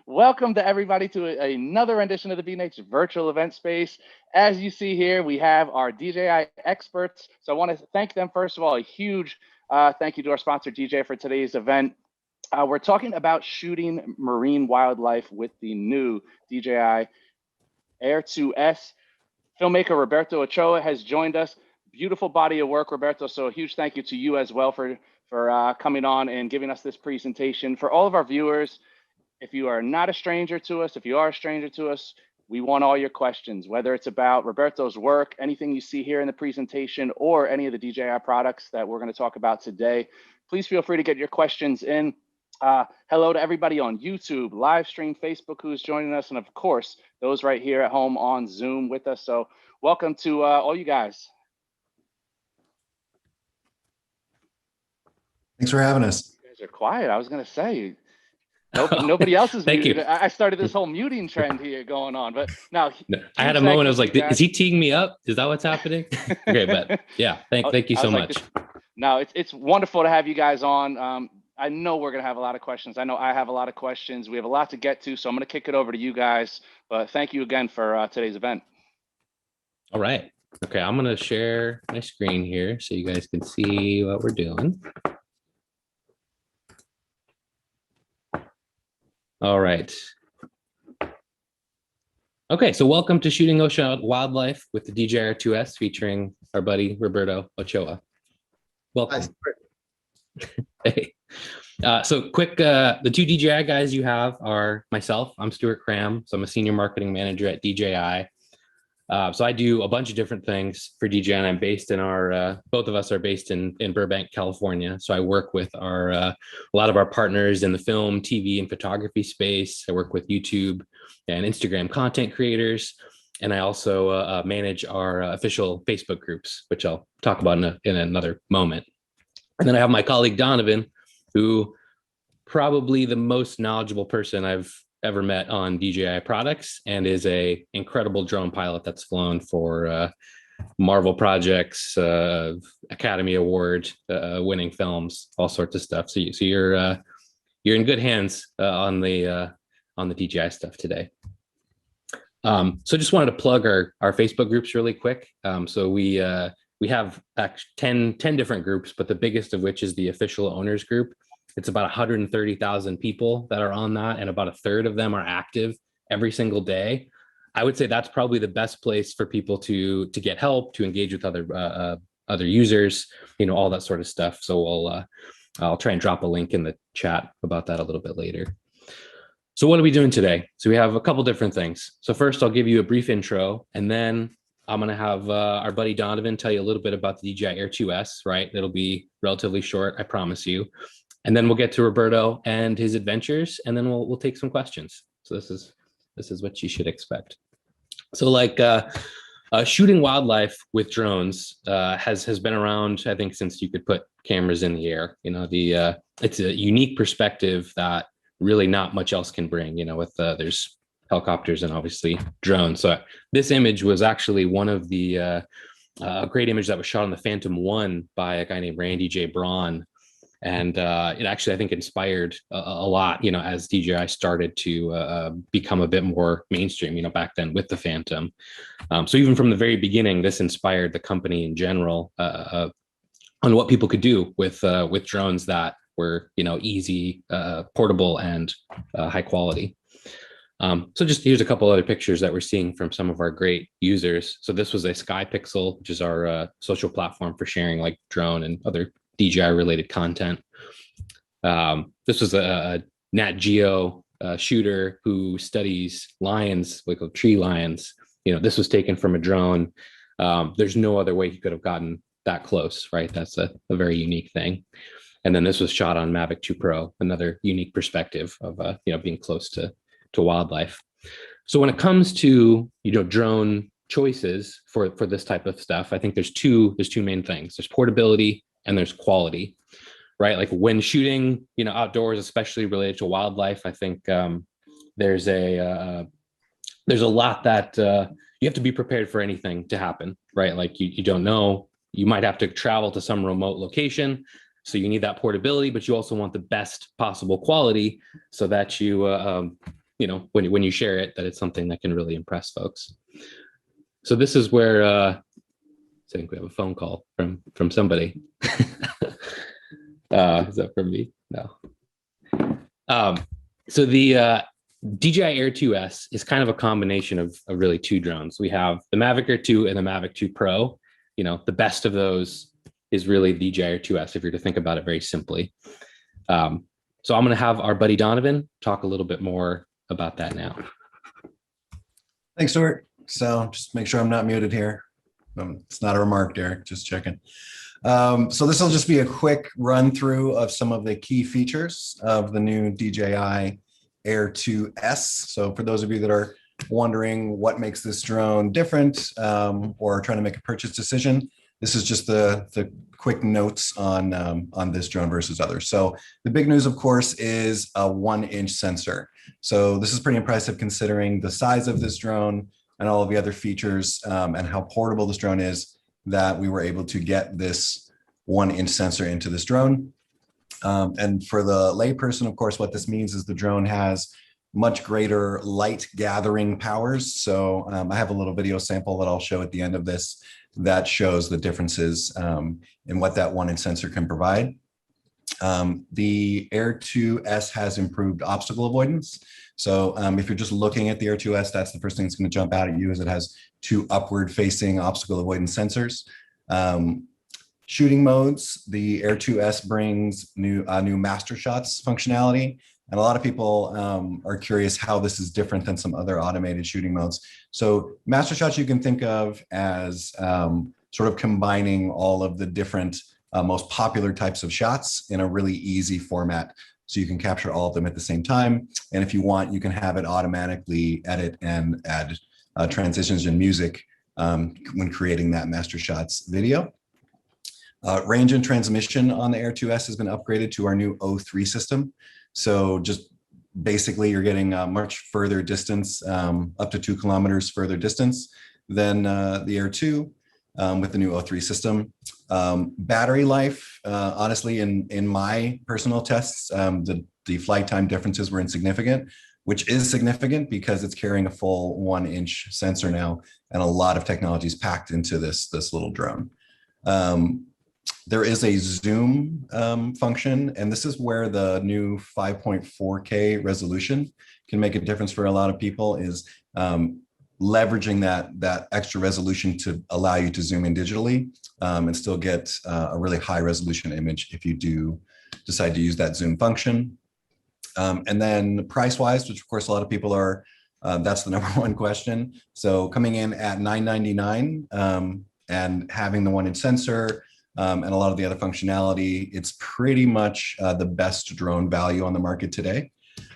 Welcome to everybody to another rendition of the B&H virtual event space. As you see here, we have our DJI experts. So I want to thank them, first of all, a huge thank you to our sponsor, DJI, for today's event. We're talking about shooting marine wildlife with the new DJI Air 2S. Filmmaker Roberto Ochoa has joined us. Beautiful body of work, Roberto. So a huge thank you to you as well for coming on and giving us this presentation. For all of our viewers, if you are not a stranger to us, if you are a stranger to us, we want all your questions, whether it's about Roberto's work, anything you see here in the presentation, or any of the DJI products that we're going to talk about today. Please feel free to get your questions in. Hello to everybody on YouTube, live stream, Facebook who's joining us, and of course, those right here at home on Zoom with us. So welcome to all you guys. Thanks for having us. You guys are quiet. I was going to say, nobody else is Thank muted. you. I started this whole muting trend here going on, but now I had a moment. I was like, "Is he teeing me up? Is that what's happening?" Okay, but yeah, thank you so much. No, it's wonderful to have you guys on. I know we're gonna have a lot of questions. I know I have a lot of questions. We have a lot to get to, so I'm gonna kick it over to you guys. But thank you again for today's event. All right. Okay, I'm gonna share my screen here so you guys can see what we're doing. All right. Okay, so welcome to Shooting Ocean Wildlife with the DJI Air 2S featuring our buddy Roberto Ochoa. Welcome. Hey. So quick, the two DJI guys you have are myself. I'm Stuart Cram, so I'm a senior marketing manager at DJI. So I do a bunch of different things for DJI, and I'm based in both of us are based in Burbank, California. So I work with a lot of our partners in the film, TV, and photography space. I work with YouTube and Instagram content creators. And I also manage our official Facebook groups, which I'll talk about in another moment. And then I have my colleague, Donovan, who probably the most knowledgeable person I've ever met on DJI products, and is a incredible drone pilot that's flown for Marvel projects, Academy Award winning films, all sorts of stuff. So you're in good hands on the DJI stuff today. So just wanted to plug our Facebook groups really quick. So we have 10 different groups, but the biggest of which is the official owners group. It's about 130,000 people that are on that, and about a third of them are active every single day. I would say that's probably the best place for people to get help, to engage with other users, all that sort of stuff. So I'll try and drop a link in the chat about that a little bit later. So what are we doing today? So we have a couple different things. So first, I'll give you a brief intro, and then I'm going to have our buddy Donovan tell you a little bit about the DJI Air 2S, right? It'll be relatively short, I promise you. And then we'll get to Roberto and his adventures, and then we'll take some questions. So this is what you should expect. So like shooting wildlife with drones has been around, I think, since you could put cameras in the air. It's a unique perspective that really not much else can bring. With there's helicopters and obviously drones. So this image was actually one of the a great image that was shot on the Phantom 1 by a guy named Randy J. Braun. And it actually, I think, inspired a lot, as DJI started to become a bit more mainstream, back then with the Phantom. So even from the very beginning, this inspired the company in general on what people could do with drones that were, easy, portable, and high quality. So just here's a couple other pictures that we're seeing from some of our great users. So this was a SkyPixel, which is our social platform for sharing like drone and other DJI related content. This was a Nat Geo shooter who studies lions, like tree lions. This was taken from a drone. There's no other way he could have gotten that close, right? That's a very unique thing. And then this was shot on Mavic 2 Pro, another unique perspective of being close to wildlife. So when it comes to drone choices for this type of stuff, I think there's two main things. There's portability and there's quality, right? Like when shooting, outdoors, especially related to wildlife, I think there's a lot that you have to be prepared for anything to happen, right? Like you don't know, you might have to travel to some remote location. So you need that portability, but you also want the best possible quality so that you you know, when you share it, that it's something that can really impress folks. So this is where I think we have a phone call from somebody. Is that from me? No. So the DJI Air 2S is kind of a combination of really two drones. We have the Mavic Air 2 and the Mavic 2 Pro. You know, the best of those is really the DJI Air 2S, if you're to think about it very simply. So I'm going to have our buddy Donovan talk a little bit more about that now. Thanks, Stuart. So just make sure I'm not muted here. It's not a remark, Derek, just checking. So this will just be a quick run through of some of the key features of the new DJI Air 2S. So for those of you that are wondering what makes this drone different or trying to make a purchase decision, this is just the quick notes on this drone versus others. So the big news, of course, is a 1-inch sensor. So this is pretty impressive considering the size of this drone and all of the other features and how portable this drone is, that we were able to get this 1-inch sensor into this drone. And for the layperson, of course, what this means is the drone has much greater light gathering powers. So I have a little video sample that I'll show at the end of this that shows the differences in what that 1-inch sensor can provide. The Air 2S has improved obstacle avoidance. So if you're just looking at the Air 2S, that's the first thing that's going to jump out at you, is it has 2 upward facing obstacle avoidance sensors. Shooting modes, the Air 2S brings new master shots functionality. And a lot of people are curious how this is different than some other automated shooting modes. So master shots you can think of as sort of combining all of the different most popular types of shots in a really easy format. So you can capture all of them at the same time. And if you want, you can have it automatically edit and add transitions and music when creating that master shots video. Range and transmission on the Air 2S has been upgraded to our new O3 system. So just basically you're getting much further distance, up to 2 kilometers further distance than the Air 2 with the new O3 system. Battery life, honestly, in my personal tests, the flight time differences were insignificant, which is significant because it's carrying a full 1-inch sensor now, and a lot of technology is packed into this little drone. There is a zoom function, and this is where the new 5.4K resolution can make a difference for a lot of people, is leveraging that extra resolution to allow you to zoom in digitally and still get a really high resolution image if you do decide to use that zoom function. And then price-wise, which of course a lot of people are, that's the number one question. So coming in at $999 and having the 1-inch sensor, and a lot of the other functionality, it's pretty much the best drone value on the market today.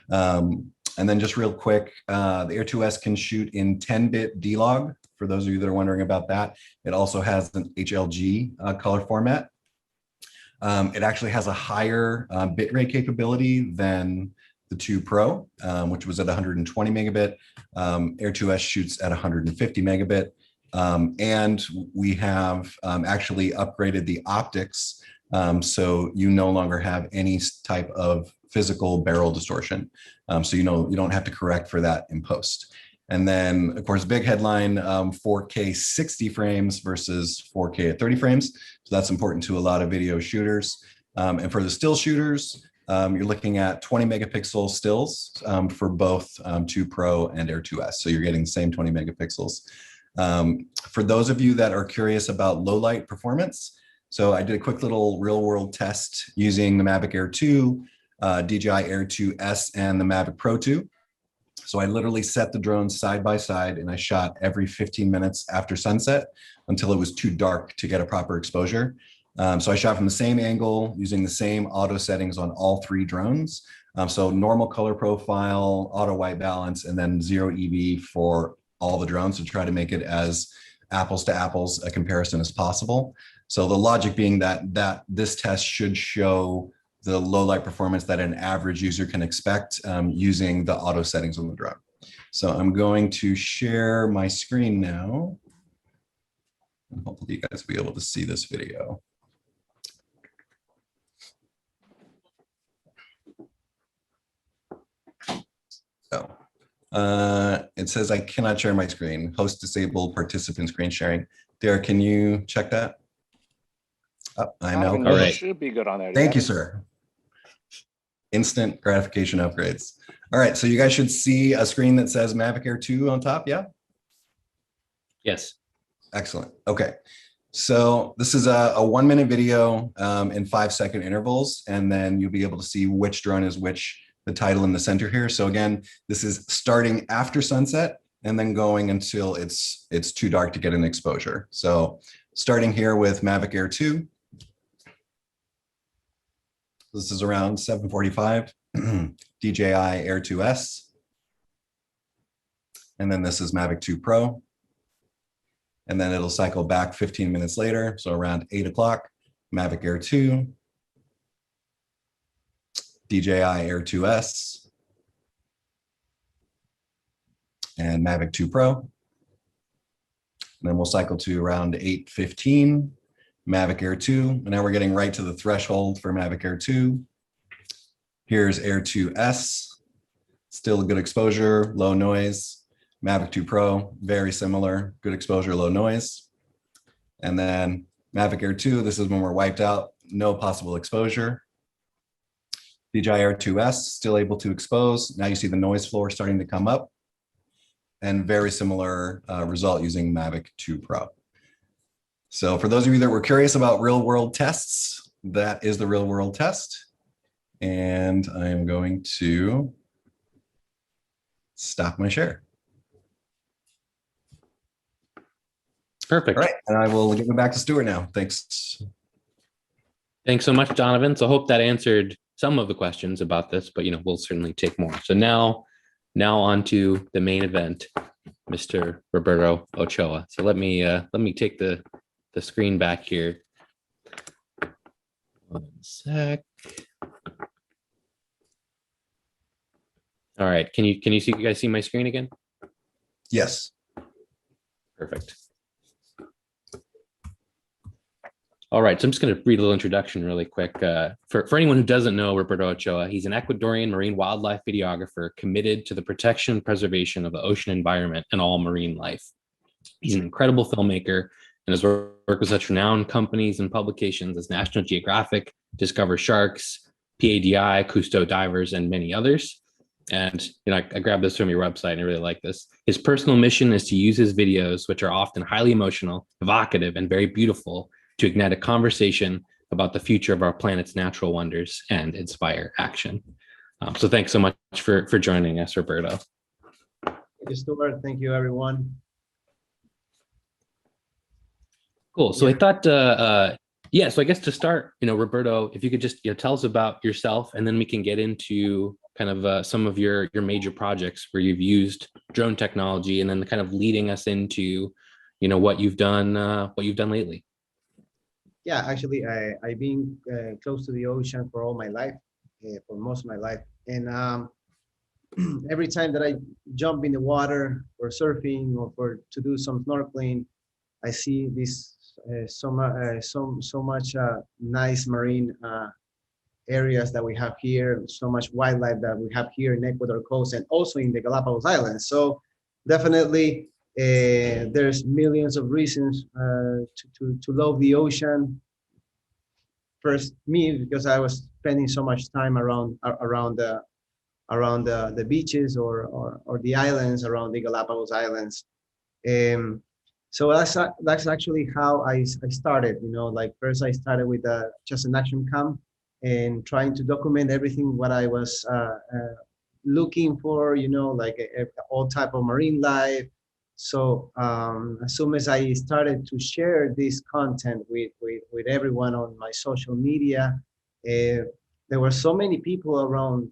And then just real quick, the Air 2S can shoot in 10-bit D-Log, for those of you that are wondering about that. It also has an HLG color format. It actually has a higher bitrate capability than the 2 Pro, which was at 120 megabit. Air 2S shoots at 150 megabit. And we have actually upgraded the optics, so you no longer have any type of physical barrel distortion. So you don't have to correct for that in post. And then, of course, big headline, 4K 60 frames versus 4K at 30 frames. So that's important to a lot of video shooters. And for the still shooters, you're looking at 20 megapixel stills for both 2 Pro and Air 2S. So you're getting the same 20 megapixels. For those of you that are curious about low light performance, so I did a quick little real world test using the Mavic Air 2, DJI Air 2S, and the Mavic Pro 2. So I literally set the drones side by side and I shot every 15 minutes after sunset until it was too dark to get a proper exposure. So I shot from the same angle using the same auto settings on all 3 drones. So normal color profile, auto white balance, and then 0 EV for all the drones to try to make it as apples to apples a comparison as possible. So the logic being that this test should show the low light performance that an average user can expect using the auto settings on the drone. So I'm going to share my screen now. And hopefully you guys will be able to see this video. So It says I cannot share my screen. Host disabled participant screen sharing. Derek, can you check that? Oh, I know. Donovan, All you right. should be good on there. Thank you, sir. Instant gratification upgrades. All right, so you guys should see a screen that says Mavic Air 2 on top, yeah? Yes. Excellent. Okay. So this is a 1-minute video in 5-second intervals, and then you'll be able to see which drone is which, the title in the center here. So again, this is starting after sunset and then going until it's too dark to get an exposure. So starting here with Mavic Air 2. This is around 7:45, DJI Air 2S. And then this is Mavic 2 Pro. And then it'll cycle back 15 minutes later. So around 8 o'clock, Mavic Air 2, DJI Air 2S, and Mavic 2 Pro. And then we'll cycle to around 8:15, Mavic Air 2. And now we're getting right to the threshold for Mavic Air 2. Here's Air 2S, still a good exposure, low noise. Mavic 2 Pro, very similar, good exposure, low noise. And then Mavic Air 2, this is when we're wiped out, no possible exposure. DJI Air 2S, still able to expose. Now you see the noise floor starting to come up. And very similar result using Mavic 2 Pro. So for those of you that were curious about real world tests, that is the real world test. And I am going to stop my share. Perfect. All right, and I will give it back to Stuart now. Thanks. Thanks so much, Donovan. So I hope that answered some of the questions about this, but we'll certainly take more. So now on to the main event, Mr. Roberto Ochoa. So let me take the screen back here. One sec. All right, can you guys see my screen again? Yes. Perfect. All right, so I'm just going to read a little introduction really quick. For anyone who doesn't know Roberto Ochoa, he's an Ecuadorian marine wildlife videographer committed to the protection and preservation of the ocean environment and all marine life. He's an incredible filmmaker and has worked with such renowned companies and publications as National Geographic, Discover Sharks, PADI, Cousteau Divers, and many others. And I grabbed this from your website and I really like this. His personal mission is to use his videos, which are often highly emotional, evocative, and very beautiful, to ignite a conversation about the future of our planet's natural wonders and inspire action. So thanks so much for joining us, Roberto. Thank you, Stuart. Thank you, everyone. Cool. So I thought, so I guess to start, Roberto, if you could just tell us about yourself, and then we can get into kind of some of your major projects where you've used drone technology, and then kind of leading us into, what you've done lately. Yeah, actually, I've been close to the ocean for all my life, for most of my life. And every time that I jump in the water for surfing or to do some snorkeling, I see this so much nice marine areas that we have here, so much wildlife that we have here in Ecuador coast and also in the Galapagos Islands. So definitely there's millions of reasons to love the ocean. First, me, because I was spending so much time around the beaches or the islands around the Galapagos Islands. So that's actually how I started. Like first I started with just an action cam and trying to document everything what I was looking for. Like all type of marine life. So as soon as I started to share this content with everyone on my social media, there were so many people around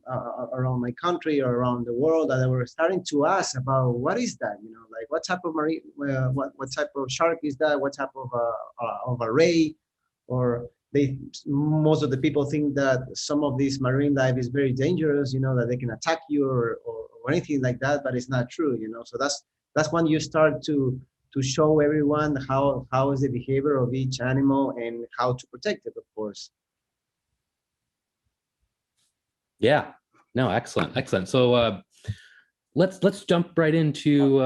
my country or around the world that they were starting to ask about what is that, like what type of marine, what type of shark is that, what type of array, or most of the people think that some of this marine life is very dangerous, that they can attack you or anything like that, but it's not true, So that's when you start to show everyone how is the behavior of each animal and how to protect it, of course. Yeah, no, excellent. So let's jump right into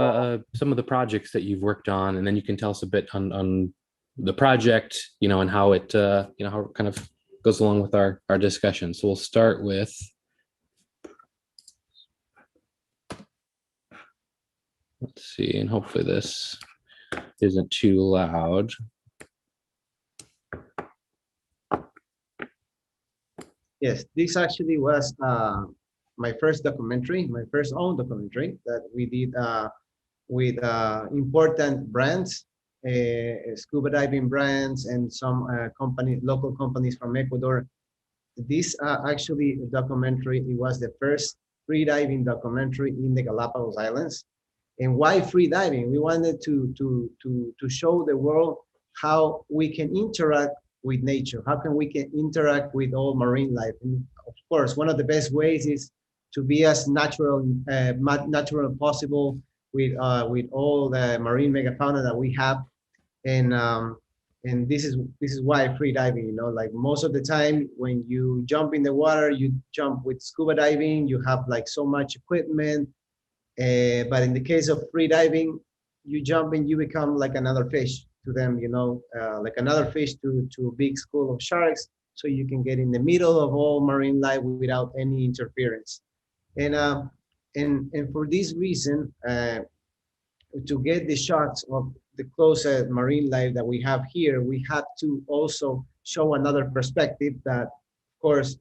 some of the projects that you've worked on, and then you can tell us a bit on the project, and how it how it kind of goes along with our discussion. So we'll start with. Let's see, and hopefully this isn't too loud. Yes, this actually was my first documentary, my first own documentary that we did with important brands, scuba diving brands, and some local companies from Ecuador. This actually documentary, it was the first free diving documentary in the Galapagos Islands. And why free diving? We wanted to show the world how we can interact with nature, how can we can interact with all marine life. And of course, one of the best ways is to be as natural possible with all the marine megafauna that we have. And this is why free diving, like most of the time when you jump in the water, you jump with scuba diving, you have like so much equipment. But in the case of free diving, you jump and you become like another fish to them, like another fish to a big school of sharks. So you can get in the middle of all marine life without any interference. And for this reason, to get the shots of the closest marine life that we have here, we had to also show another perspective that, of course,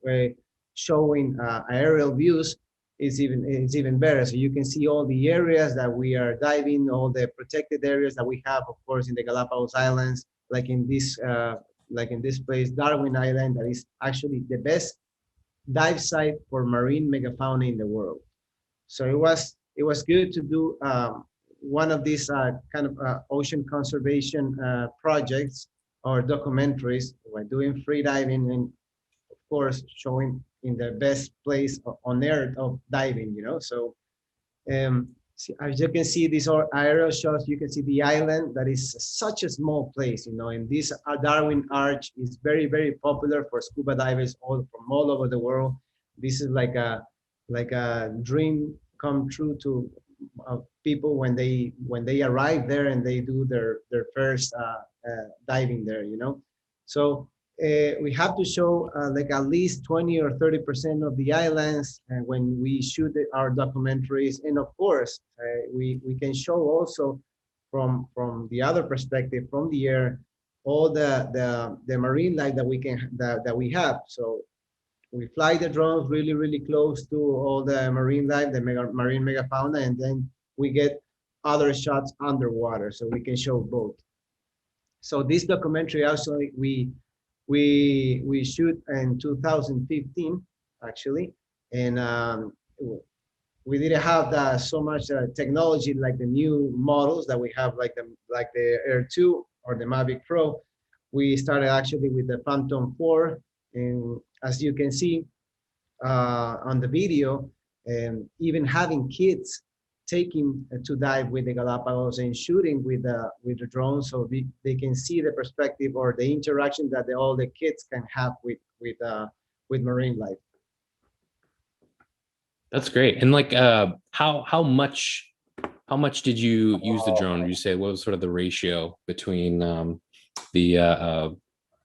showing aerial views is even better. So you can see all the areas that we are diving, all the protected areas that we have, of course, in the Galapagos Islands, like in this place, Darwin Island, that is actually the best dive site for marine megafauna in the world. So it was good to do one of these kind of ocean conservation projects or documentaries. We're doing free diving and, of course, showing in the best place on earth of diving, So as you can see, these are aerial shots. You can see the island that is such a small place, and this Darwin Arch is very, very popular for scuba divers from all over the world. This is like a dream come true to people when they arrive there and they do their first diving there, So we have to show like at least 20 or 30% of the islands when we shoot our documentaries. And of course, we can show also from the other perspective, from the air, all the marine life that we have. So we fly the drones really, really close to all the marine life, the marine megafauna, and then we get other shots underwater, so we can show both. So this documentary actually we shoot in 2015 actually, and we didn't have so much technology like the new models that we have, like the Air 2 or the Mavic Pro. We started actually with the Phantom 4, and as you can see on the video, and even having kids taking to dive with the Galapagos and shooting with the drone, so they can see the perspective or the interaction that all the kids can have with marine life. That's great. And like, how much did you use the drone? Would you say what was sort of the ratio between the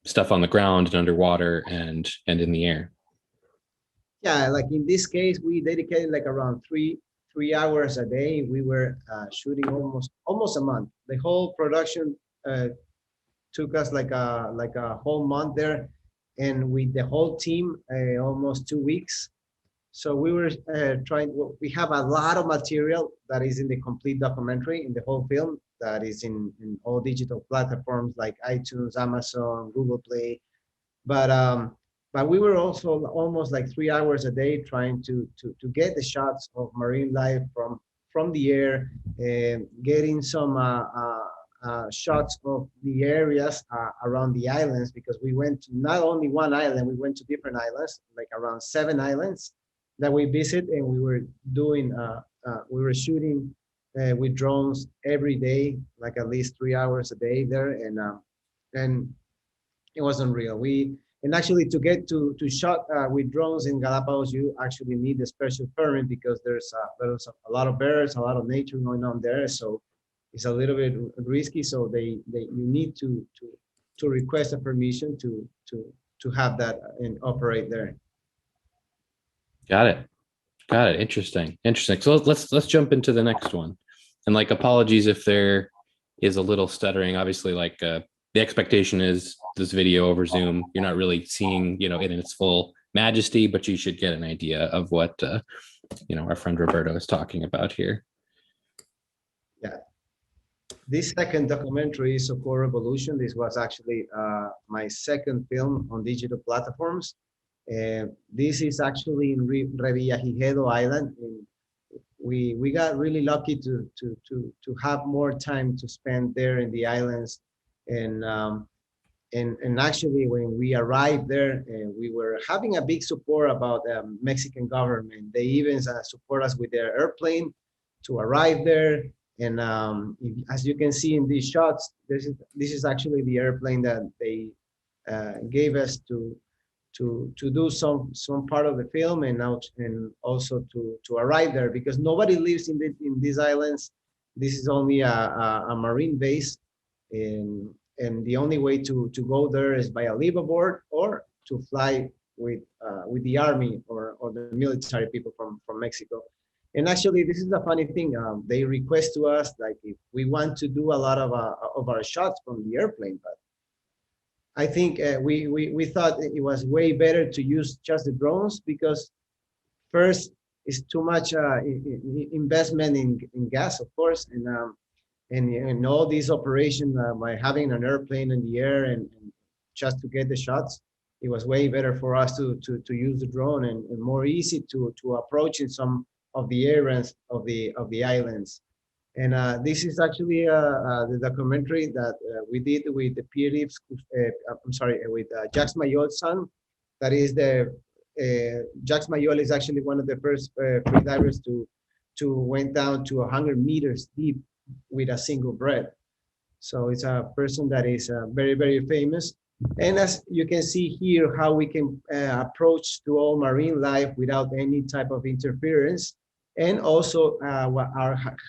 stuff on the ground and underwater and in the air? Yeah, like in this case, we dedicated like around three hours a day. We were shooting almost a month. The whole production took us like a whole month there, and with the whole team almost 2 weeks. So we were we have a lot of material that is in the complete documentary, in the whole film, that is in all digital platforms like iTunes, Amazon, Google Play. But we were also almost like 3 hours a day trying to get the shots of marine life from the air, and getting some shots of the areas around the islands, because we went to not only one island, we went to different islands, like around 7 islands that we visit, and we were doing we were shooting with drones every day, like at least 3 hours a day there, and it was unreal. And actually, to get to shot with drones in Galapagos, you actually need a special permit because there's a lot of birds, a lot of nature going on there. So it's a little bit risky. So you need to request a permission to have that and operate there. Got it. Got it. Interesting. Interesting. So let's jump into the next one. And like, apologies if there is a little stuttering. Obviously, like the expectation is this video over Zoom, you're not really seeing, it in its full majesty, but you should get an idea of what, our friend Roberto is talking about here. Yeah. This second documentary, Socorro Revolution, this was actually my second film on digital platforms. This is actually in Revillagigedo Island. We got really lucky to have more time to spend there in the islands, and actually when we arrived there, we were having a big support about the Mexican government. They even support us with their airplane to arrive there. And as you can see in these shots, this is actually the airplane that they gave us to do some part of the film, and also to arrive there, because nobody lives in these islands. This is only a marine base, and the only way to go there is by a liveaboard or to fly with the army or the military people from Mexico. And actually, this is a funny thing. They request to us, like, if we want to do a lot of our shots from the airplane, but I think we thought it was way better to use just the drones, because first, it's too much investment in gas, of course, and all these operations by having an airplane in the air and just to get the shots. It was way better for us to use the drone, and more easy to approach in some of the areas of the islands. And this is actually the documentary that we did with the Pierre, with Jacques Mayol's son. That is Jacques Mayol is actually one of the first freedivers to went down to 100 meters deep with a single breath. So it's a person that is very, very famous. And as you can see here, how we can approach to all marine life without any type of interference. And also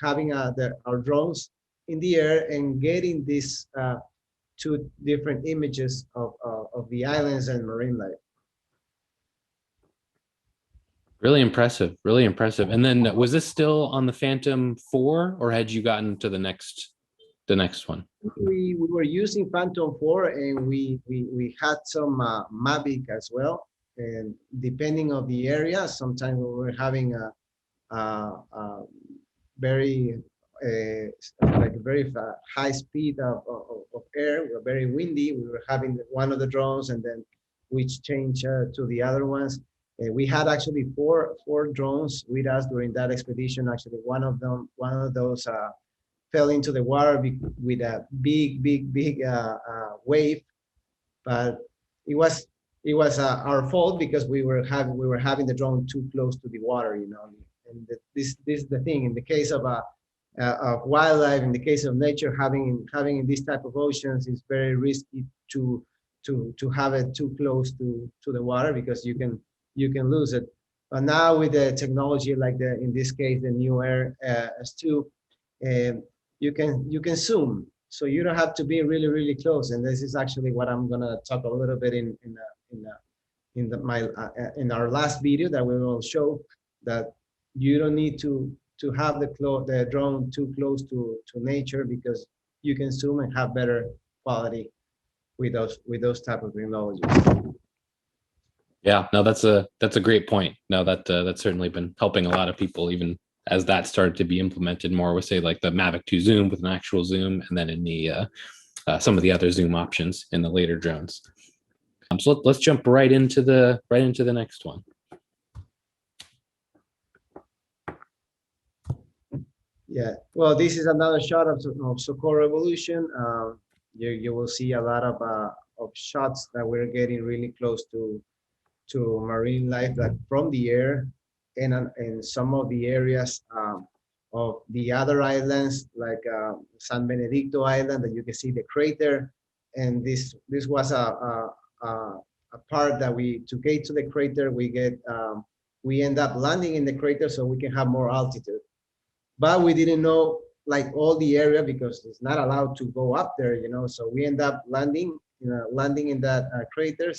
having our drones in the air and getting these two different images of the islands and marine life. Really impressive. Really impressive. And then was this still on the Phantom 4, or had you gotten to the next one? We were using Phantom 4, and we had some Mavic as well. And depending on the area, sometimes we were having a very high speed of air. We were very windy. We were having one of the drones, and then we changed to the other ones. We had actually four drones with us during that expedition. Actually, one of those fell into the water with a big wave, but it was our fault because we were having the drone too close to the water, And this is the thing. In the case of wildlife, in the case of nature, having this type of oceans is very risky to have it too close to the water, because you can lose it. But now with the technology, like in this case the new Air S2, you can zoom, so you don't have to be really, really close. And this is actually what I'm gonna talk a little bit in our last video that we will show, that you don't need to have the drone too close to nature, because you can zoom and have better quality with those type of technologies. Yeah, no, that's a great point. No, that's certainly been helping a lot of people, even as that started to be implemented more with, say, like the Mavic 2 zoom with an actual zoom, and then in the some of the other zoom options in the later drones. So let's jump right into the next one. Yeah, well, this is another shot of Socorro Revolution. You will see a lot of shots that we're getting really close to marine life, like from the air, and some of the areas of the other islands, like San Benedicto Island, that you can see the crater. And this was a part that to get to the crater, we end up landing in the crater so we can have more altitude. But we didn't know like all the area because it's not allowed to go up there, you know. So we end up landing in that crater,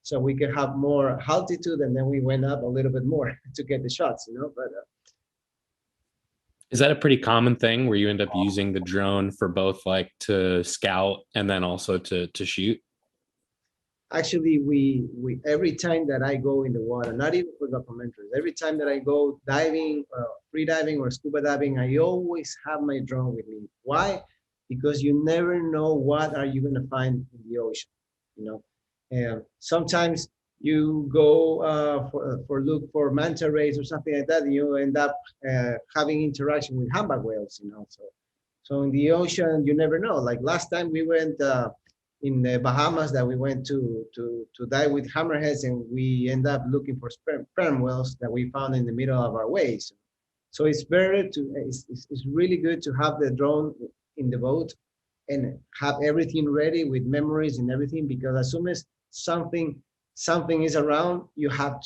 so we can have more altitude, and then we went up a little bit more to get the shots, you know. But is that a pretty common thing where you end up using the drone for both like to scout and then also to shoot? actually, we every time that I go in the water, not even for documentaries, every time that I go diving, free diving or scuba diving, I always have my drone with me. Why? Because you never know what are you going to find in the ocean, you know. And sometimes you go for look for manta rays or something like that, and you end up having interaction with humpback whales, you know. So in the ocean, you never know. Like last time we went in the Bahamas, that we went to dive with hammerheads, and we end up looking for sperm whales that we found in the middle of our waves. So it's really good to have the drone in the boat and have everything ready with memories and everything, because as soon as something is around, you have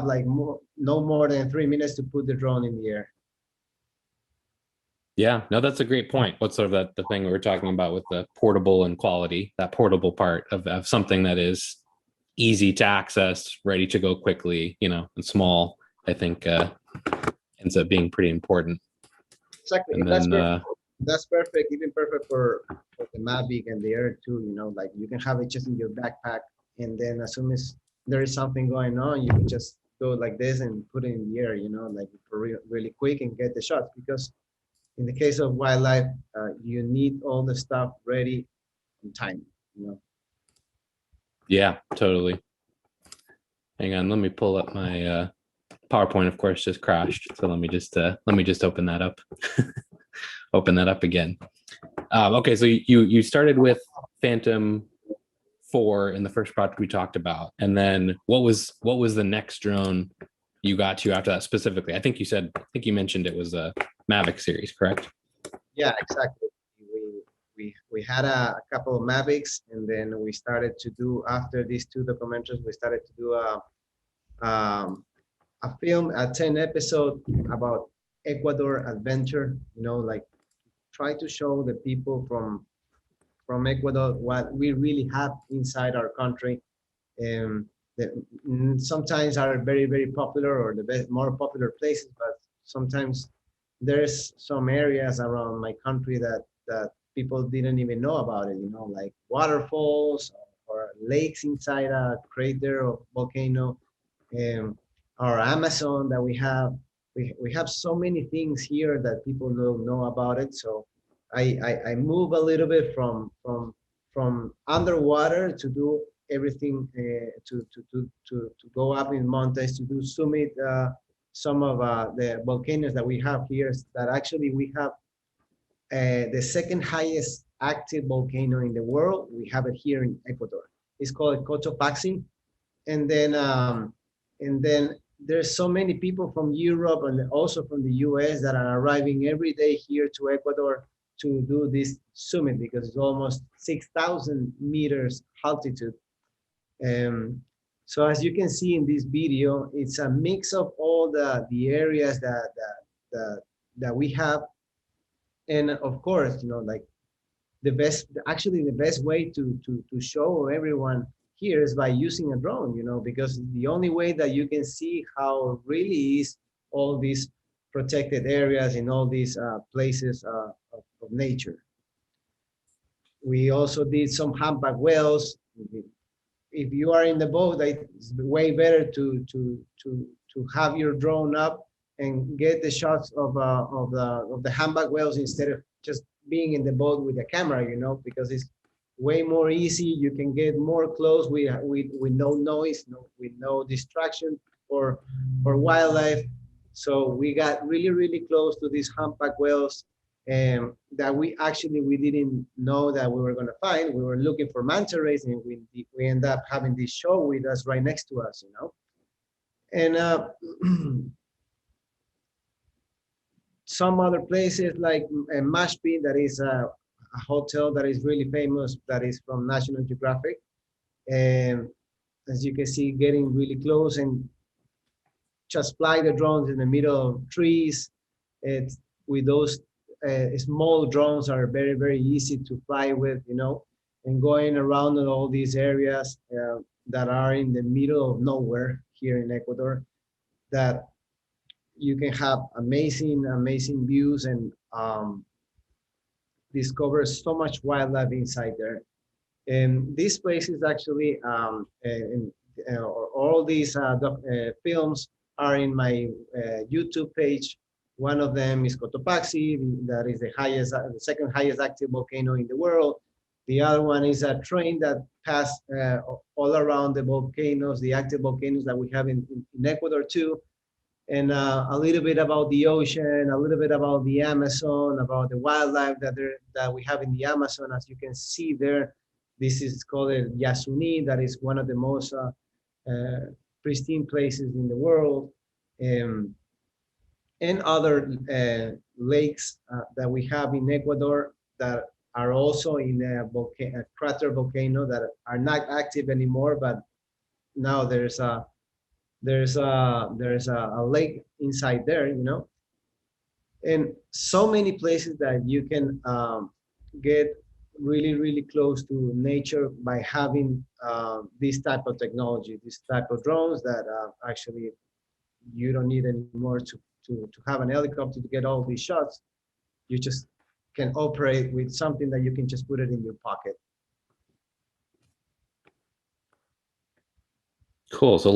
like no more than 3 minutes to put the drone in the air. Yeah, no, that's a great point. What's sort of the thing we were talking about with the portable and quality, that portable part of something that is easy to access, ready to go quickly, you know, and small, I think ends up being pretty important. Exactly. And then, that's perfect, even perfect for the Mavic and the Air too, you know, like you can have it just in your backpack, and then as soon as there is something going on, you can just go like this and put it in the air, you know, like for really quick and get the shots. Because in the case of wildlife, you need all the stuff ready on time, you know. yeah, totally. Hang on, let me pull up my PowerPoint. Of course, just crashed, so let me just open that up. Open that up again. Okay, so you started with Phantom 4 in the first project we talked about, and then what was the next drone you got to after that specifically? I think you mentioned it was a Mavic series, correct? Yeah, exactly. We had a couple of Mavics, and then we started to do, after these 2 documentaries, we started to do a film, a 10 episode about Ecuador adventure, you know, like try to show the people from Ecuador what we really have inside our country, that sometimes are very, very popular, or the more popular places, but sometimes there's some areas around my country that people didn't even know about it, you know, like waterfalls or lakes inside a crater or volcano, or Amazon that we have. We have so many things here that people don't know about it. So I move a little bit from underwater to do everything, to go up in mountains, to do summit, some of the volcanoes that we have here, that actually we have the second highest active volcano in the world. We have it here in Ecuador. It's called Cotopaxi. And then there's so many people from Europe and also from the US that are arriving every day here to Ecuador to do this summit, because it's almost 6,000 meters altitude. So as you can see in this video, it's a mix of all the areas that we have. And of course, you know, like the best way to show everyone here is by using a drone, you know, because the only way that you can see how really is all these protected areas in all these places of nature. We also did some humpback whales. If you are in the boat, it's way better to have your drone up and get the shots of the humpback whales instead of just being in the boat with a camera, you know, because it's way more easy. You can get more close with no noise, with no distraction for wildlife. So we got really close to these humpback whales, that we didn't know that we were going to find. We were looking for manta rays, and we end up having this show with us right next to us, you know. And some other places like Mashpee, that is a hotel that is really famous, that is from National Geographic. And as you can see, getting really close and just fly the drones in the middle of trees. It's with those small drones are very, very easy to fly with, you know, and going around in all these areas that are in the middle of nowhere here in Ecuador, that you can have amazing, amazing views and discover so much wildlife inside there. And this place is actually, all these films are in my YouTube page. One of them is Cotopaxi, that is the highest, the second highest active volcano in the world. The other one is a train that passed all around the volcanoes, the active volcanoes that we have in Ecuador too. And a little bit about the ocean, a little bit about the Amazon, about the wildlife that we have in the Amazon. As you can see there, this is called Yasuni, that is one of the most pristine places in the world. And other lakes that we have in Ecuador that are also in a crater volcano that are not active anymore, but now there's a lake inside there, you know, and so many places that you can get really, really close to nature by having this type of technology, this type of drones that actually you don't need anymore to have an helicopter to get all these shots. You just can operate with something that you can just put it in your pocket. Cool. So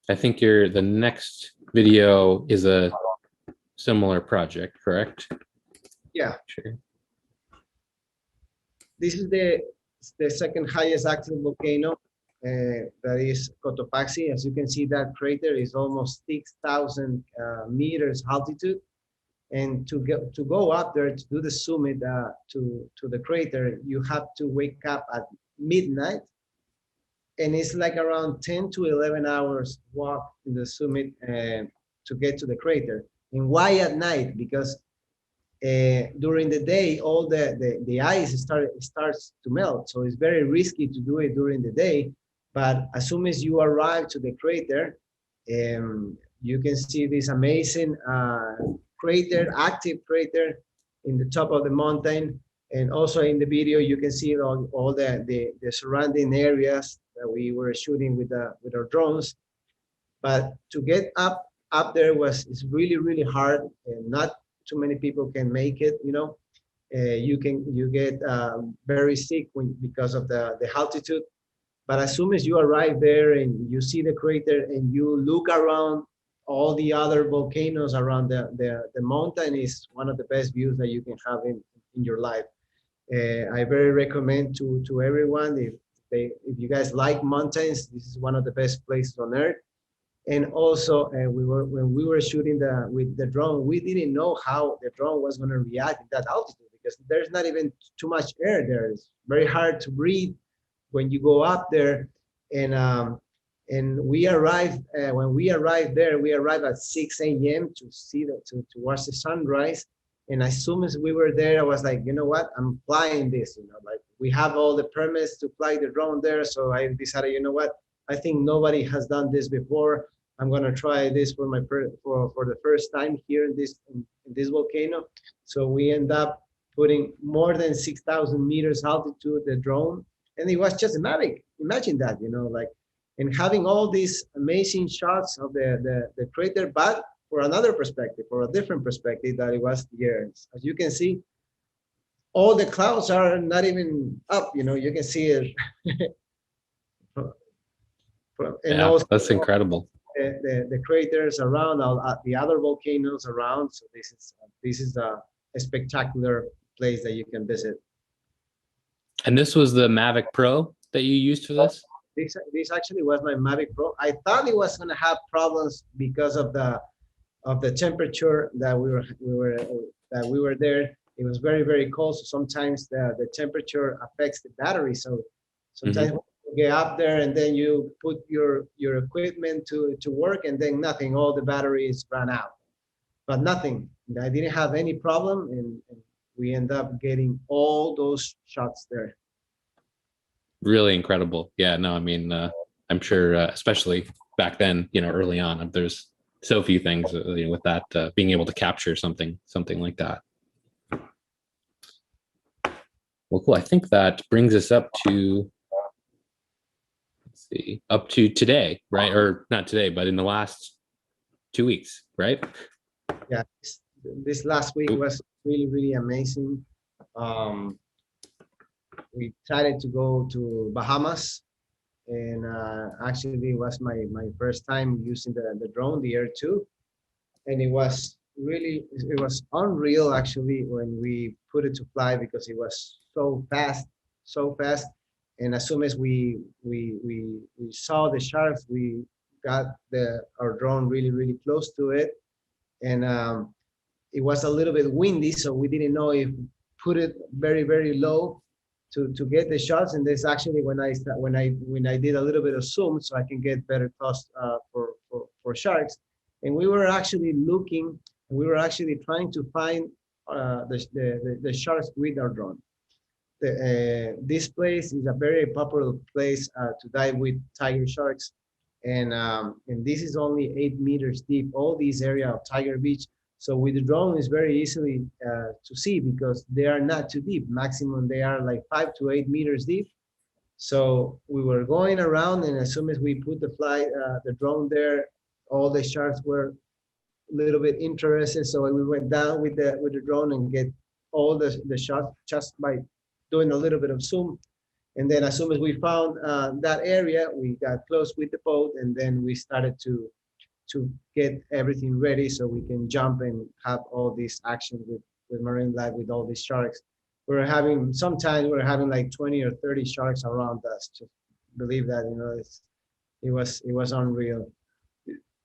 I think the next video is a similar project, correct? Yeah. Sure. This is the second highest active volcano, that is Cotopaxi. As you can see, that crater is almost 6,000 meters altitude. And to go up there to do the summit to the crater, you have to wake up at midnight. And it's like around 10 to 11 hours walk in the summit to get to the crater. And why at night? Because during the day, all the ice starts to melt. So it's very risky to do it during the day. But as soon as you arrive to the crater, you can see this amazing crater, active crater in the top of the mountain. And also in the video, you can see all the surrounding areas that we were shooting with our drones. But to get up there is really, really hard, and not too many people can make it, you know. You get very sick because of the altitude. But as soon as you arrive there and you see the crater and you look around all the other volcanoes around the mountain, is one of the best views that you can have in your life. I very recommend to everyone, if you guys like mountains, this is one of the best places on earth. And also, when we were shooting with the drone, we didn't know how the drone was going to react at that altitude, because there's not even too much air there. It's very hard to breathe when you go up there. And we arrived when we arrived there, we arrived at 6 a.m. to watch the sunrise. And as soon as we were there, I was like, you know what, I'm flying this, you know, like we have all the permits to fly the drone there. So I decided, you know what, I think nobody has done this before. I'm going to try this for the first time here in this volcano. So we end up putting more than 6,000 meters altitude, the drone. And it was just magic. Imagine that, you know, like, and having all these amazing shots of the crater, but for another perspective, for a different perspective, that it was the air. As you can see, all the clouds are not even up, you know, you can see it. Yeah, also, that's incredible. The craters around, the other volcanoes around. So this is a spectacular place that you can visit. And this was the Mavic Pro that you used for this? This actually was my Mavic Pro. I thought it was going to have problems because of the temperature that we were there. It was very, very cold. So sometimes the temperature affects the battery. So sometimes you get up there and then you put your equipment to work, and then nothing, all the batteries ran out. But nothing. I didn't have any problem, and we end up getting all those shots there. really incredible. Yeah, no, I mean, I'm sure, especially back then, early on, there's so few things, with that, being able to capture something like that. Well, cool. I think that brings us up to, let's see, up to today, right? Or not today, but in the last 2 weeks, right? Yeah, this last week was really, really amazing. We decided to go to Bahamas, and actually it was my first time using the drone, the Air 2, and it was unreal actually when we put it to fly, because it was so fast, so fast. And as soon as we saw the sharks, we got our drone really, really close to it, and it was a little bit windy, so we didn't know if put it very, very low to get the shots. And this actually when I did a little bit of zoom, so I can get better cost for sharks. And we were actually trying to find the sharks with our drone. This place is a very popular place to dive with tiger sharks, and this is only 8 meters deep. All this area of Tiger Beach. So with the drone, it's very easily to see, because they are not too deep. Maximum they are like 5 to 8 meters deep. So we were going around, and as soon as we put the drone there, all the sharks were a little bit interested. So we went down with the drone and get all the shots just by doing a little bit of zoom. And then as soon as we found that area, we got close with the boat, and then we started to get everything ready so we can jump and have all this action with marine life, with all these sharks. Sometimes we're having like 20 or 30 sharks around us. Just believe that, it was unreal.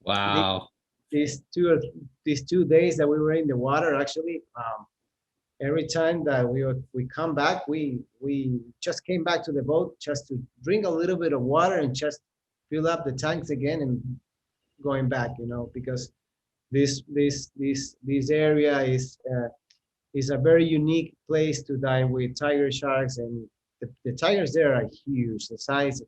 Wow. These 2 days that we were in the water, actually, every time that we come back, we just came back to the boat just to drink a little bit of water and just fill up the tanks again and going back, because this area is a very unique place to dive with tiger sharks. And the tigers there are huge, the size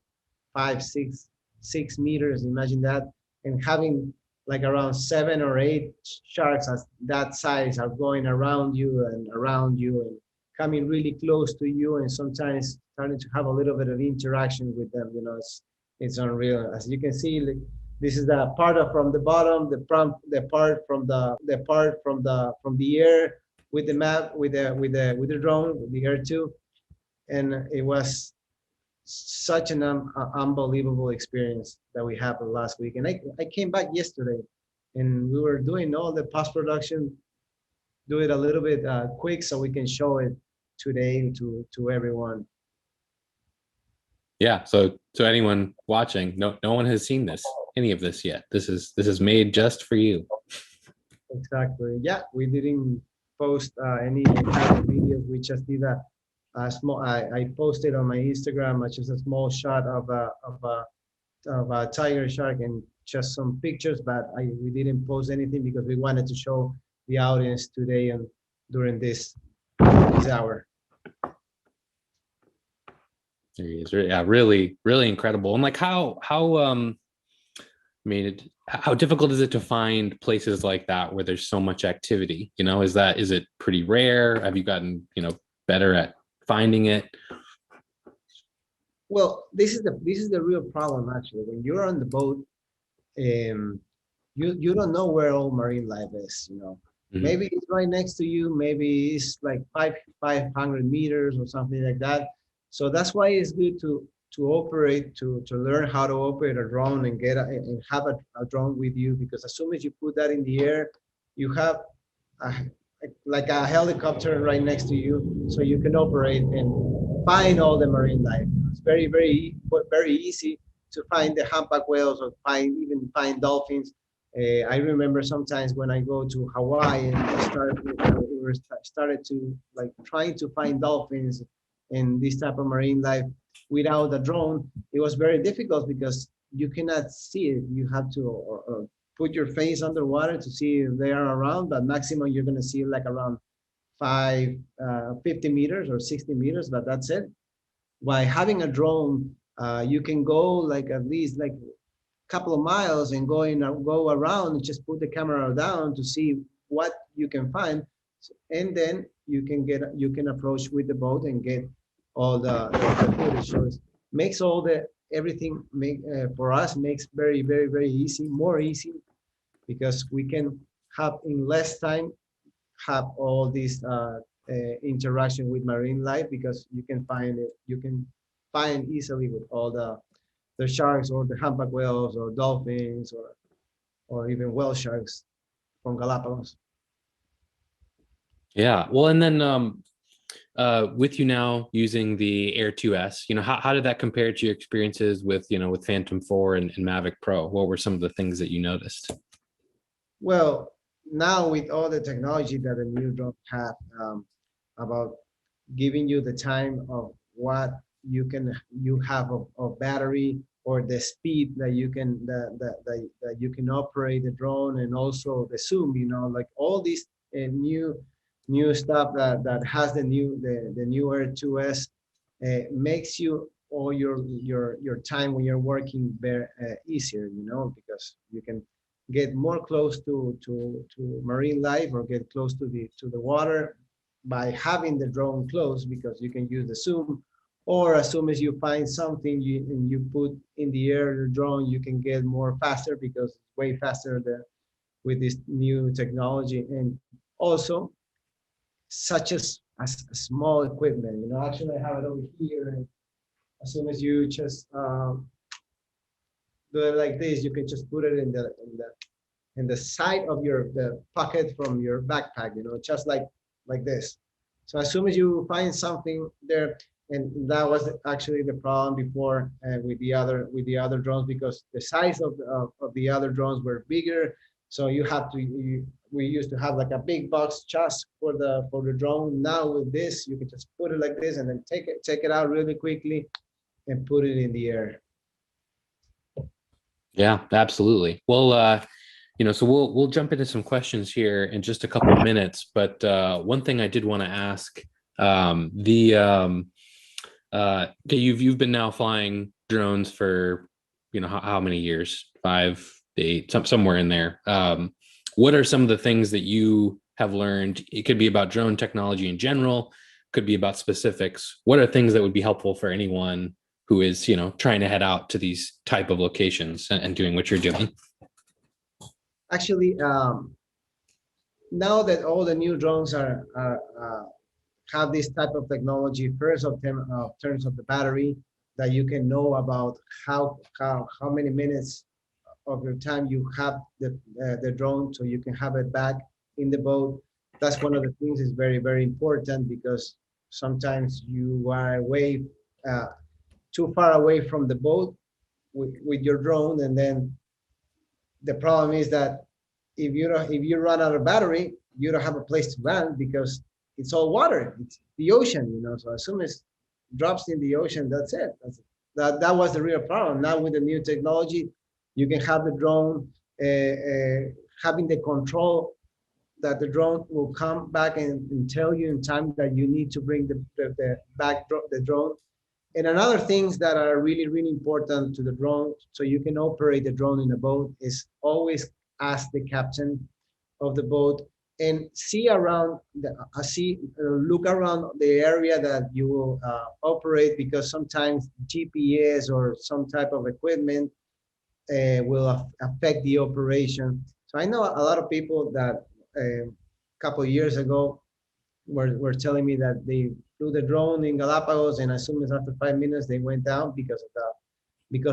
5, 6 meters, imagine that. And having like around 7 or 8 sharks as that size are going around you and coming really close to you, and sometimes starting to have a little bit of interaction with them. It's unreal. As you can see, this is the part from the bottom, the part from the air with the map, with the drone, with the Air 2, and it was such an unbelievable experience that we had last week. And I came back yesterday, and we were doing all the post-production, do it a little bit quick so we can show it today to everyone. Yeah, so anyone watching, no one has seen any of this yet. This is made just for you. Exactly. Yeah, we didn't post any kind of videos. We just did a small. I posted on my Instagram just a small shot of a tiger shark and just some pictures, but we didn't post anything because we wanted to show the audience today and during this hour. There he is. Yeah, really, really incredible. And like how how difficult is it to find places like that where there's so much activity? Is it pretty rare? Have you gotten, better at finding it? Well, this is the real problem actually. When you're on the boat, you don't know where all marine life is. Mm-hmm. Maybe it's right next to you. Maybe it's like 500 meters or something like that. So that's why it's good to operate, to learn how to operate a drone and have a drone with you, because as soon as you put that in the air, you have like a helicopter right next to you, so you can operate and find all the marine life. It's very, very, very easy to find the humpback whales or even find dolphins. I remember sometimes when I go to Hawaii and we started to like trying to find dolphins and this type of marine life without a drone. It was very difficult because you cannot see it. You have to put your face underwater to see if they are around, but maximum you're going to see like around 50 meters or 60 meters, but that's it. by having a drone, you can go like at least like a couple of miles and go around and just put the camera down to see what you can find, and then you can approach with the boat and get all the footage. So it makes all the everything make for us makes very easy, more easy, because we can have in less time have all this interaction with marine life, because you can find easily with all the sharks or the humpback whales or dolphins or even whale sharks from Galapagos. Yeah. Well, and then with you now using the Air 2S, how did that compare to your experiences with, with Phantom 4 and Mavic Pro? What were some of the things that you noticed? Well, now with all the technology that the new drones have, about giving you the time of what you have of battery, or the speed that you can that you can operate the drone, and also the zoom, like all these new stuff that has the new Air 2S, makes you all your time when you're working very easier, because you can get more close to marine life, or get close to the water by having the drone close, because you can use the zoom, or as soon as you find something and you put in the air the drone, you can get more faster, because it's way faster with this new technology. And also such as small equipment, actually I have it over here, and as soon as you just do it like this, you can just put it in the side of the pocket from your backpack, just like this. So as soon as you find something there, and that was actually the problem before with the other drones, because the size of the other drones were bigger. So we used to have like a big box just for the drone. Now with this, you can just put it like this, and then take it out really quickly and put it in the air. Yeah, absolutely. Well, so we'll jump into some questions here in just a couple of minutes. But one thing I did want to ask, you've been now flying drones for how many years? 5 to 8, somewhere in there. What are some of the things that you have learned? It could be about drone technology in general, could be about specifics. What are things that would be helpful for anyone who is trying to head out to these type of locations and doing what you're doing? Actually, now that all the new drones have this type of technology, first of terms of the battery, that you can know about how many minutes of your time you have the drone, so you can have it back in the boat. That's one of the things is very important, because sometimes you are away too far away from the boat with your drone, and then the problem is that if you run out of battery, you don't have a place to land, because it's all water. It's the ocean, So as soon as it drops in the ocean, that's it. That was the real problem. Now with the new technology, you can have the drone having the control that the drone will come back and tell you in time that you need to bring the drone. And another things that are really important to the drone, so you can operate the drone in a boat, is always ask the captain of the boat and look around the area that you will operate, because sometimes GPS or some type of equipment will affect the operation. So I know a lot of people that a couple of years ago were telling me that they flew the drone in Galapagos, and as soon as after 5 minutes they went down because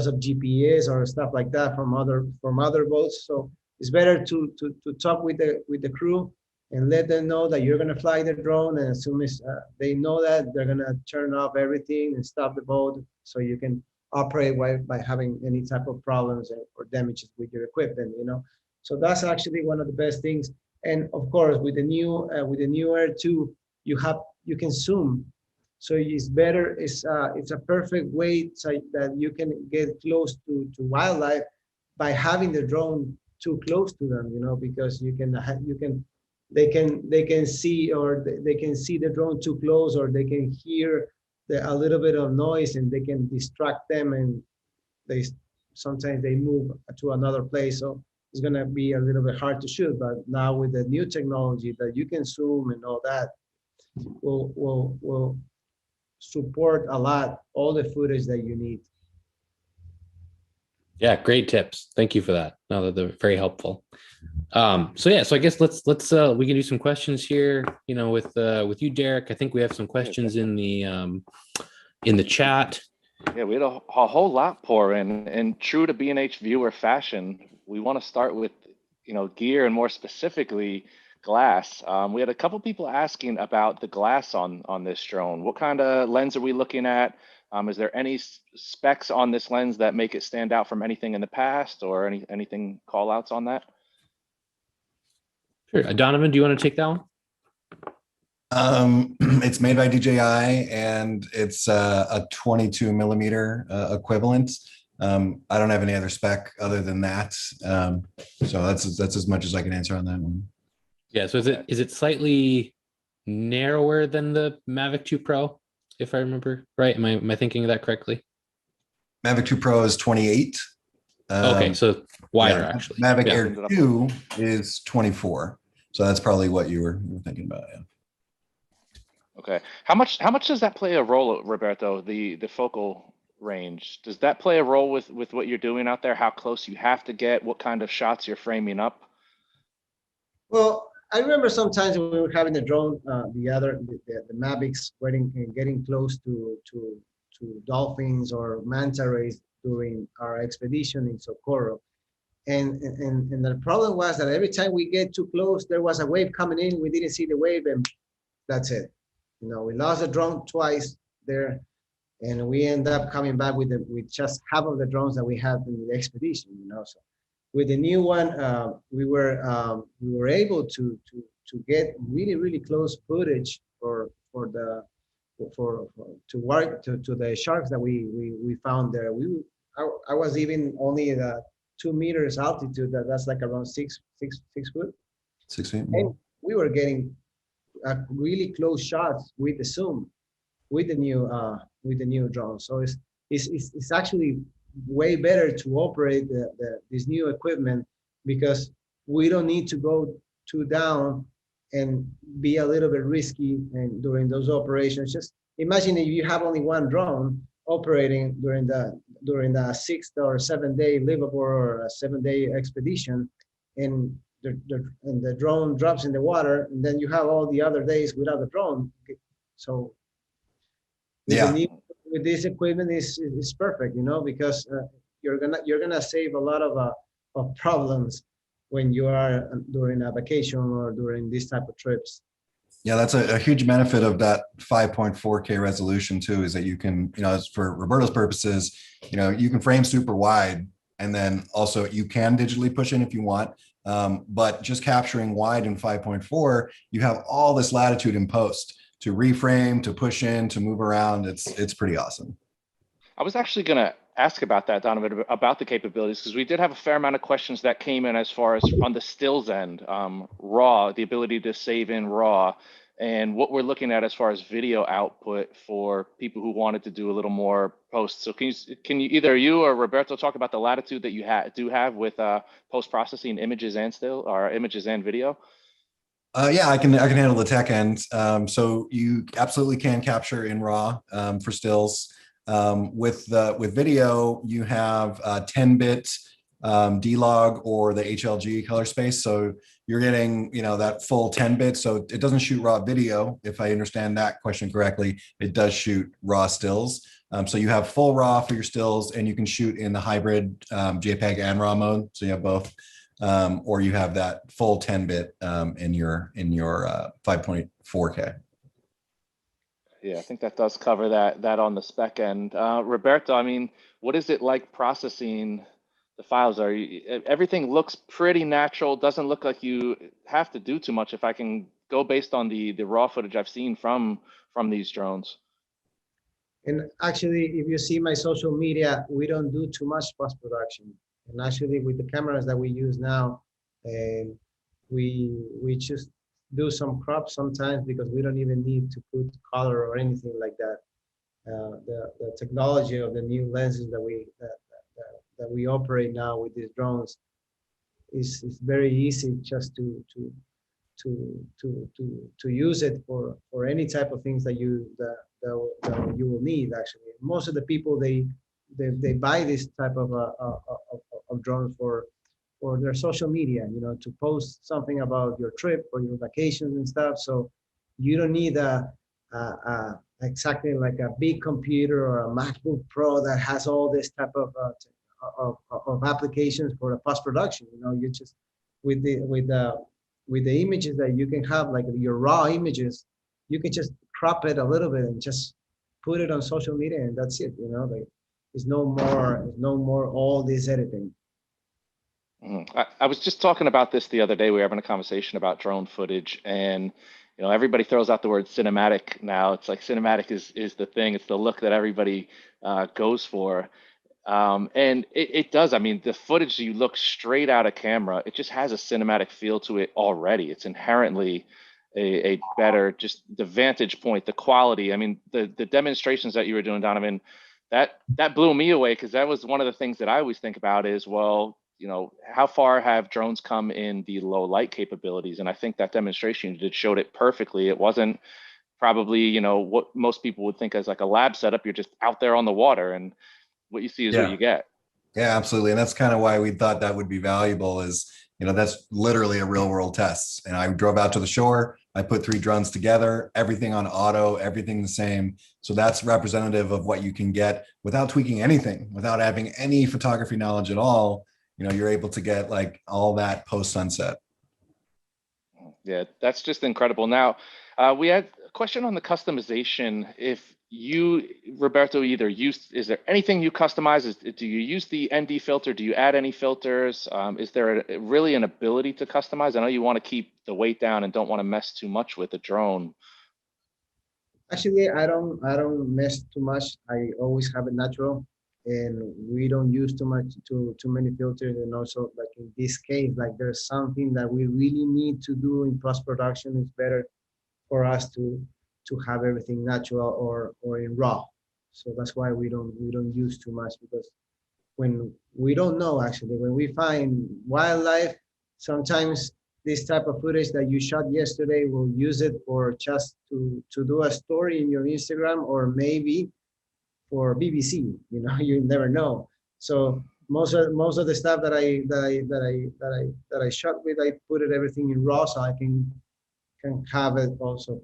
of GPS or stuff like that from other boats. So it's better to talk with the crew and let them know that you're going to fly the drone, and as soon as they know that, they're going to turn off everything and stop the boat, so you can operate by having any type of problems or damages with your equipment. So that's actually one of the best things. And of course, with the new Air 2, you can zoom, so it's better. It's a perfect way so that you can get close to wildlife by having the drone too close to them, because they can see, or they can see the drone too close, or they can hear a little bit of noise, and they can distract them, and they sometimes they move to another place. So it's gonna be a little bit hard to shoot. But now with the new technology that you can zoom and all that, will support a lot all the footage that you need. Yeah, great tips. Thank you for that. No, they're very helpful. So yeah, so I guess let's we can do some questions here, you know, with you, Derek. I think we have some questions in the chat. Yeah, we had a whole lot pour in. And true to B&H viewer fashion, we want to start with, you know, gear and more specifically glass. We had a couple people asking about the glass on this drone. What kind of lens are we looking at? Is there any specs on this lens that make it stand out from anything in the past, or anything call outs on that? Sure. Donovan, do you want to take that one? It's made by DJI, and it's a 22 millimeter equivalent. I don't have any other spec other than that. So that's as much as I can answer on that one. Yeah. So is it slightly narrower than the Mavic 2 Pro, if I remember right? Am I thinking of that correctly? Mavic 2 Pro is 28. Okay, so wider yeah, actually. Mavic Yeah. Air 2 is 24. So that's probably what you were thinking about. Yeah. Okay. How much does that play a role, Roberto? The focal range, does that play a role with what you're doing out there? How close you have to get? What kind of shots you're framing up? Well, I remember sometimes when we were having the drone, the Mavics getting close to dolphins or manta rays during our expedition in Socorro. And the problem was that every time we get too close, there was a wave coming in. We didn't see the wave, and that's it. You know, we lost the drone twice there, and we end up coming back with just half of the drones that we had in the expedition. You know, so with the new one, we were able to get really close footage to the sharks that we found there. I was even only the 2 meters altitude. That's like around 6 foot. 6 feet. And we were getting really close shots with the zoom, with the new drone. So it's actually way better to operate this new equipment, because we don't need to go too down and be a little bit risky and during those operations. Just imagine if you have only one drone operating during the 6 or 7 day livable or a 7-day expedition, and the drone drops in the water, and then you have all the other days without the drone. So with this equipment is perfect, you know, because you're gonna save a lot of problems when you are during a vacation or during these type of trips. Yeah, that's a huge benefit of that 5.4K resolution too, is that you can, you know, as for Roberto's purposes, you know, you can frame super wide, and then also you can digitally push in if you want. But just capturing wide in 5.4, you have all this latitude in post to reframe, to push in, to move around. It's pretty awesome. I was actually going to ask about that, Donovan, about the capabilities, because we did have a fair amount of questions that came in as far as on the stills end, RAW, the ability to save in RAW, and what we're looking at as far as video output for people who wanted to do a little more post. So can you either you or Roberto talk about the latitude that you do have with post processing images and images and video? Yeah, I can handle the tech end. So you absolutely can capture in RAW for stills. With video, you have 10-bit D-Log or the HLG color space. So you're getting, you know, that full 10-bit. So it doesn't shoot raw video. If I understand that question correctly, it does shoot raw stills. So you have full RAW for your stills, and you can shoot in the hybrid JPEG and RAW mode. So you have both, or you have that full 10-bit in your 5.4K. Yeah, I think that does cover that on the spec end. Roberto, I mean, what is it like processing the files? Everything looks pretty natural. Doesn't look like you have to do too much, if I can go based on the raw footage I've seen from these drones. And actually, if you see my social media, we don't do too much post-production. And actually, with the cameras that we use now, we just do some crops sometimes, because we don't even need to put color or anything like that. the technology of the new lenses that we operate now with these drones is very easy just to use it for any type of things that you will need. Actually, most of the people they buy this type of drone for their social media, to post something about your trip or your vacations and stuff. So you don't need exactly like a big computer or a MacBook Pro that has all this type of applications for the post production. You just with the images that you can have, like your raw images, you can just crop it a little bit and just put it on social media, and that's it. Like it's no more all this editing. I was just talking about this the other day. We were having a conversation about drone footage, and everybody throws out the word cinematic now. It's like cinematic is the thing. It's the look that everybody goes for. And it does. I mean, the footage, you look straight out of camera, it just has a cinematic feel to it already. It's inherently a better, just the vantage point, the quality. I mean, the demonstrations that you were doing, Donovan, that blew me away, because that was one of the things that I always think about is, well, how far have drones come in the low light capabilities? And I think that demonstration you did showed it perfectly. It wasn't probably, what most people would think as like a lab setup. You're just out there on the water, and what you see is what you get. Yeah, absolutely. And that's kind of why we thought that would be valuable is, that's literally a real world test. And I drove out to the shore, I put 3 drones together, everything on auto, everything the same. So that's representative of what you can get without tweaking anything, without having any photography knowledge at all. You're able to get like all that post sunset. Yeah, that's just incredible. Now, we had a question on the customization. If you, Roberto, is there anything you customize? Do you use the ND filter? Do you add any filters? Is there really an ability to customize? I know you want to keep the weight down and don't want to mess too much with the drone. Actually, I don't mess too much. I always have it natural, and we don't use too many filters. And also, like in this case, like there's something that we really need to do in post production. It's better for us to have everything natural or in raw. So that's why we don't use too much, because when we don't know, actually, when we find wildlife, sometimes this type of footage that you shot yesterday, will use it for just to do a story in your Instagram, or maybe for BBC. You never know. So most of the stuff that I shot with, I put everything in raw, so I can have it also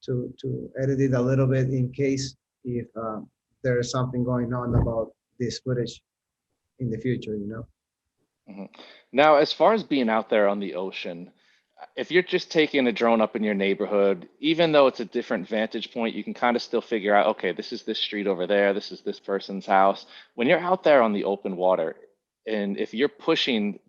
to edit it a little bit in case if there is something going on about this footage in the future. Now, as far as being out there on the ocean, if you're just taking a drone up in your neighborhood, even though it's a different vantage point, you can kind of still figure out, okay, this is this street over there, this is this person's house. When you're out there on the open water, and if you're pushing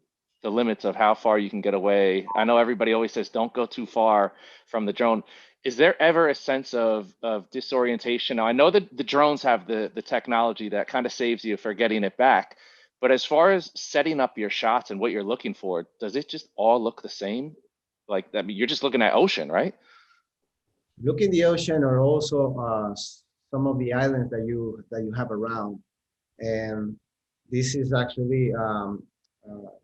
the limits of how far you can get away, I know everybody always says don't go too far from the drone. Is there ever a sense of disorientation? Now, I know that the drones have the technology that kind of saves you for getting it back, but as far as setting up your shots and what you're looking for, does it just all look the same? Like, I mean, you're just looking at ocean, right? Look in the ocean, or also some of the islands that you have around. And this is actually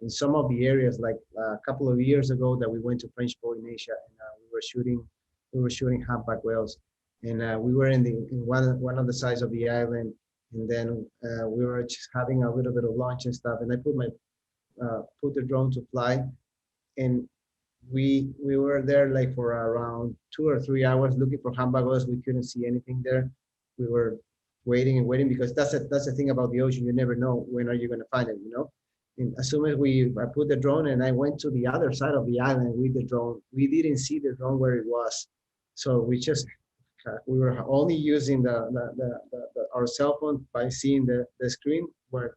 in some of the areas, like a couple of years ago that we went to French Polynesia, and we were shooting humpback whales, and we were in one of the sides of the island, and then we were just having a little bit of lunch and stuff, and I put the drone to fly, and we were there like for around 2 or 3 hours looking for humpback whales. We couldn't see anything there. We were waiting and waiting, because that's the thing about the ocean. You never know when are you going to find it. And as soon as I put the drone and I went to the other side of the island with the drone, we didn't see the drone where it was. So we were only using our cell phone by seeing the screen where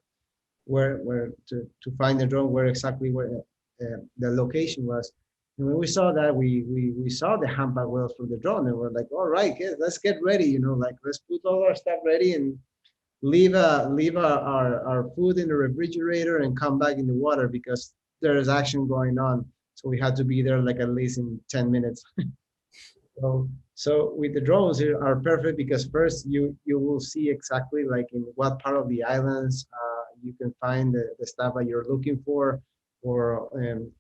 to find the drone, where exactly where the location was. And when we saw that, we saw the humpback whales from the drone, and we're like, all right, let's get ready. Like let's put all our stuff ready and leave our food in the refrigerator and come back in the water, because there is action going on. So we had to be there like at least in 10 minutes. So So with the drones, they are perfect because first you will see exactly like in what part of the islands you can find the stuff that you're looking for, or and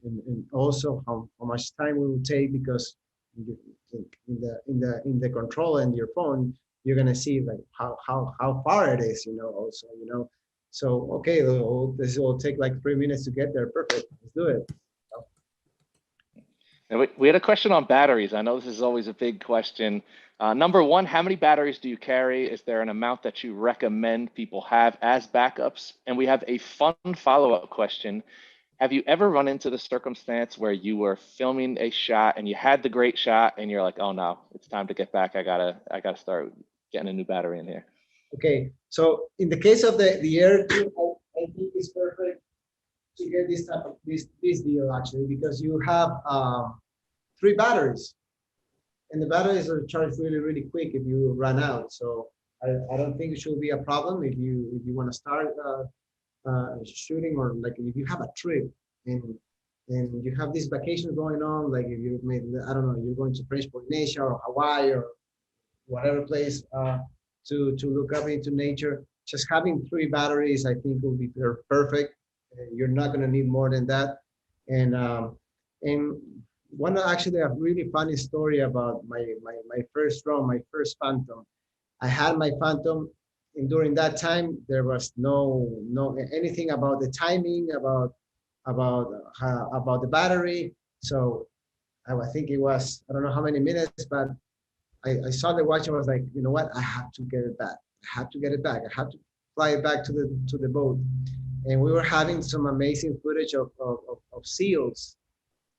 also how much time it will take, because in the control and your phone, you're gonna see like how far it is, also, So okay, this will take like 3 minutes to get there. Perfect. Let's do it. And we had a question on batteries. I know this is always a big question. Number one, how many batteries do you carry? Is there an amount that you recommend people have as backups? And we have a fun follow-up question. Have you ever run into the circumstance where you were filming a shot and you had the great shot and you're like, oh no, it's time to get back. I gotta start getting a new battery in here. Okay, so in the case of the Air 2, I think it's perfect to get this type of this deal, actually, because you have 3 batteries, and the batteries are charged really quick if you run out. So I don't think it should be a problem if you want to start shooting, or like if you have a trip and you have these vacations going on, like if you made, I don't know, you're going to French Polynesia or Hawaii or whatever place to look up into nature. Just having 3 batteries, I think, will be perfect. You're not going to need more than that. And one, actually, a really funny story about my first drone, my first Phantom. I had my Phantom, and during that time there was no anything about the timing, about the battery. So I think it was, I don't know how many minutes, but I saw the watch. I was like, you know what? I have to get it back. I have to get it back. I have to fly it back to the boat. And we were having some amazing footage of seals,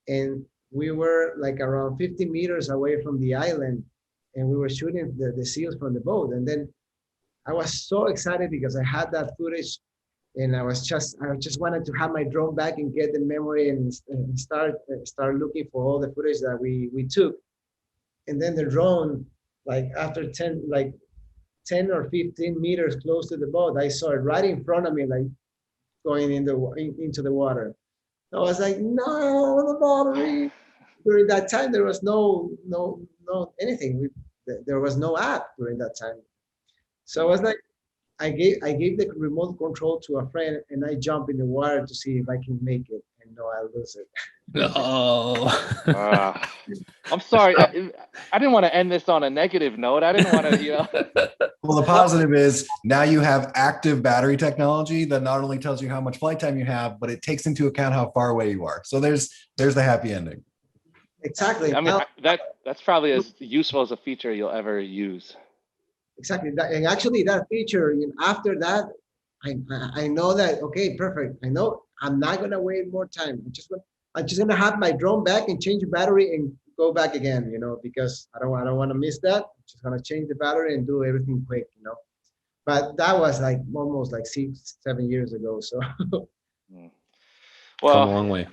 and we were like around 50 meters away from the island, and we were shooting the seals from the boat. And then I was so excited because I had that footage, and I just wanted to have my drone back and get the memory and start looking for all the footage that we took. And then the drone, like after 10 or 15 meters close to the boat, I saw it right in front of me, like going into the water. I was like, no, the battery. During that time, there was no anything. There was no app during that time. So I was like, I gave the remote control to a friend, and I jump in the water to see if I can make it. And no, I lose it. No. I'm sorry. I didn't want to end this on a negative note. I didn't want to, Well, the positive is now you have active battery technology that not only tells you how much flight time you have, but it takes into account how far away you are. So there's the happy ending. Exactly. I mean, that's probably as useful as a feature you'll ever use. Exactly. And actually that feature, after that, I know that, okay, perfect. I know I'm not going to wait more time. I'm just going to have my drone back and change the battery and go back again, because I don't want to miss that. I'm just going to change the battery and do everything quick, But that was like almost like 6-7 years ago. So, well, come a long way.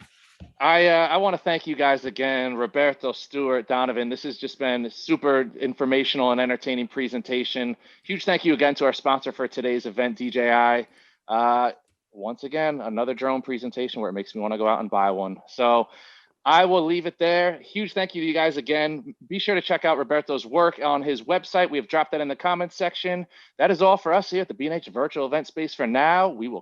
I want to thank you guys again, Roberto, Stuart, Donovan. This has just been a super informational and entertaining presentation. Huge thank you again to our sponsor for today's event, DJI. Once again, another drone presentation where it makes me want to go out and buy one. So I will leave it there. Huge thank you to you guys again. Be sure to check out Roberto's work on his website. We have dropped that in the comments section. That is all for us here at the B&H Virtual Event Space for now. We will